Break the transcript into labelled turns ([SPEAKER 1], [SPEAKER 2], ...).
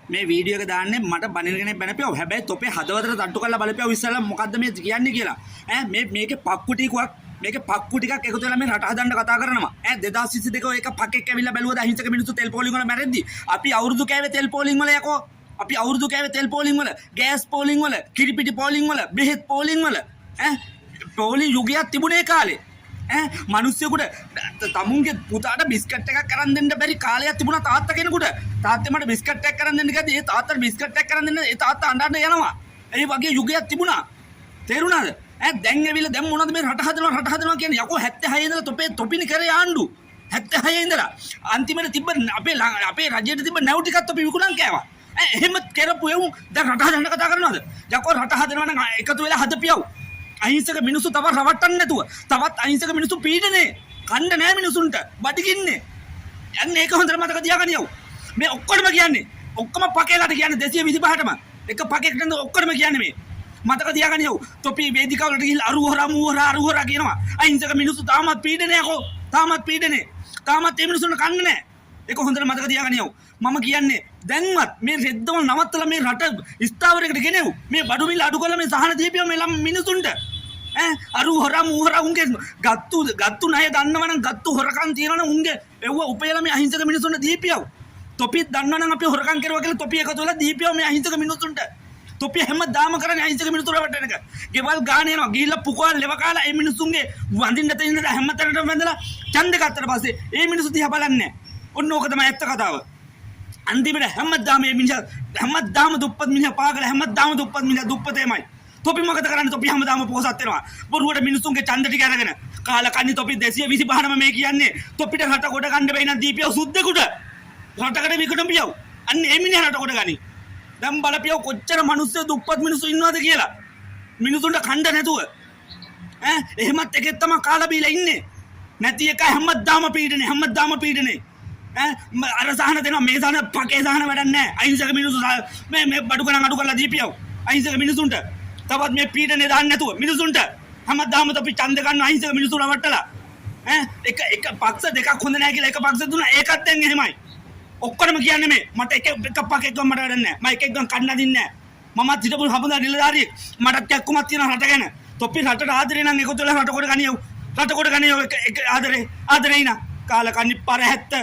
[SPEAKER 1] මේ වීඩියෝ එක දාන්නේ මට බනිනගෙන බැනපියව. හැබැයි තොපේ හදවතට තට්ටු කරලා බලපියව ඉස්සෙල්ලා මොකද්ද මේ කියන්නේ කියලා. මේකේ පක්කු ටිකක් මේකේ පක්කු ටිකක් එකතු වෙලා මේ රට හදන්න කතා කරනවා. 2022 එක පක්කෙක් ඇවිල්ලා බැලුවද අහිංසක මිනිස්සු තෙල් පෝලිං වල මැරෙද්දි. අපි අවුරුදු කෑවේ තෙල් පෝලිං වල යකෝ. අපි අවුරුදු කෑවේ තෙල් පෝලිං වල, ගෑස් පෝලිං වල, කිරිපිටි පෝලිං වල, බෙහෙත් පෝලිං වල. පෝලි යුගයක් තිබුණේ කාලේ. මිනිස්සුෙකුට තමුන්ගේ පුතාට බිස්කට් එකක් කරන් දෙන්න බැරි කාලයක් තිබුණා තාත්තා කෙනෙකුට. තාත්තේ මට බිස්කට් එකක් කරන් දෙන්න කිව්වද ඒ තාත්තට බිස්කට් එකක් කරන් දෙන්න ඒ තාත්තා අඬන්න යනවා. ඒ වගේ යුගයක් තිබුණා. තේරුණාද? දැන් ඇවිල්ලා දැන් මොනවද මේ රට හදනවා කියන්නේ? යකෝ 76 ඉඳලා තොපිනි කරේ ආණ්ඩු. 76 ඉඳලා අන්තිමට තිබ්බ අපේ රජයට තිබ්බ නැව් ටිකක් තොපි විකුණන් කෑවා. එහෙම කරපු එවුන් දැන් රට හදන්න කතා කරනවද? යකෝ රට හදනවා නම් එකතු වෙලා හදපියව්. අහිංසක මිනිස්සු තව රවට්ටන්න නැතුව තවත් අහිංසක මිනිස්සු පීඩනේ කන්න නැහැ මිනිසුන්ට බඩගින්නේ යන්නේ ඒක හොඳට මතක තියාගන්න යව් මේ ඔක්කොම කියන්නේ ඔක්කොම පකේලාට කියන්නේ 225ටම එක පකේකට නේද ඔක්කොම කියන්නේ මේ මතක තියාගන්න යව් තොපි වේදිකාවලට ගිහිල්ලා අරුහොරා කියනවා අහිංසක මිනිස්සු තාමත් පීඩනේ යකෝ තාමත් ඒ මිනිසුන්ට කන්න නැහැ ඒක හොඳට මතක තියාගන්න යව් මම කියන්නේ දැන්වත් මේ රෙද්දවල් නවත්තලා මේ රට ස්ථාවරයකට ගෙනෙව් මේ බඩු මිල අඩු කරලා මේ සහන දීපියව මේ මිනිසුන්ට අරුහොරා උන්ගේ ගත්තු ණය දන්නවනම් ගත්තු හොරකම් තියනවනම් උන්ගේ එව්ව උපයලා මේ අහිංසක මිනිසුන්ට දීපියව තොපිත් දන්නවනම් අපි හොරකම් කරුවා කියලා තොපි එකතු වෙලා දීපියව මේ අහිංසක මිනිසුන්ට තොපි හැමදාම කරන්නේ අහිංසක මිනිසුන්ට වටන එක ගෙවල් ගාන යනවා ගිහිල්ලා පුකවල් ලෙව කාලා මේ මිනිසුන්ගේ වඳින්න තැනින්ද හැමතැනටම වැඳලා ඡන්ද ගත්තට පස්සේ මේ මිනිසු දිහා බලන්නේ ඔන්න ඕක තමයි ඇත්ත කතාව අන්තිමට හැමදාම මේ මිනිහා හැමදාම දුප්පත් මිනිහා පාගල හැමදාම දුප්පත් මිනිහා දුප්පතේමයි තොපි මොකද කරන්නේ තොපි හැමදාම පොහසත් වෙනවා බොරුවට මිනිසුන්ගේ ඡන්ද ටික අරගෙන කාලා කන්නේ තොපි 225ම මේ කියන්නේ තොපිට රට කොට ගන්න බැයි නම් දීපියව සුද්දෙකුට රටකට විකුණු පියව අන්න ඒ මිනිහා රට කොට ගනි දැන් බලපියව කොච්චර මිනිස්සු දුප්පත් මිනිස්සු ඉන්නවද කියලා මිනිසුන්ට කන්න නැතුව එහෙමත් එකෙක් තමයි කාලා බීලා ඉන්නේ නැති එක හැමදාම පීඩනේ අර සහන දෙනවා මේ සහන පකේ සහන වැඩක් නැහැ අහිංසක මිනිස්සු මේ බඩු ගණන් අඩු කරලා දීපියව අහිංසක මිනිසුන්ට තවත් මේ පීඩනේ දාන්න නැතුව මිනිසුන්ට හැමදාම අපි ඡන්ද ගන්න අහිංසක මිනිස්සු රවට්ටලා එක පක්ෂ දෙකක් හොඳ නැහැ කියලා එක පක්ෂ දුන්නා ඒකත් දැන් එහෙමයි ඔක්කොම කියන්නේ මේ මට එක පක්ෂයක් ගම මට වැඩක් නැහැ මම එකෙක් ගම් කන්න දින්නේ නැහැ මමත් හිටපු හමුදා නිලධාරියෙක් මටත් කැක්කුමක් තියෙන රට ගැන තොපි රටට ආදරේ නම් එකතු වෙලා රට කොට ගනියව එක ආදරේ නා කාලා කන්නි පරහැත්ත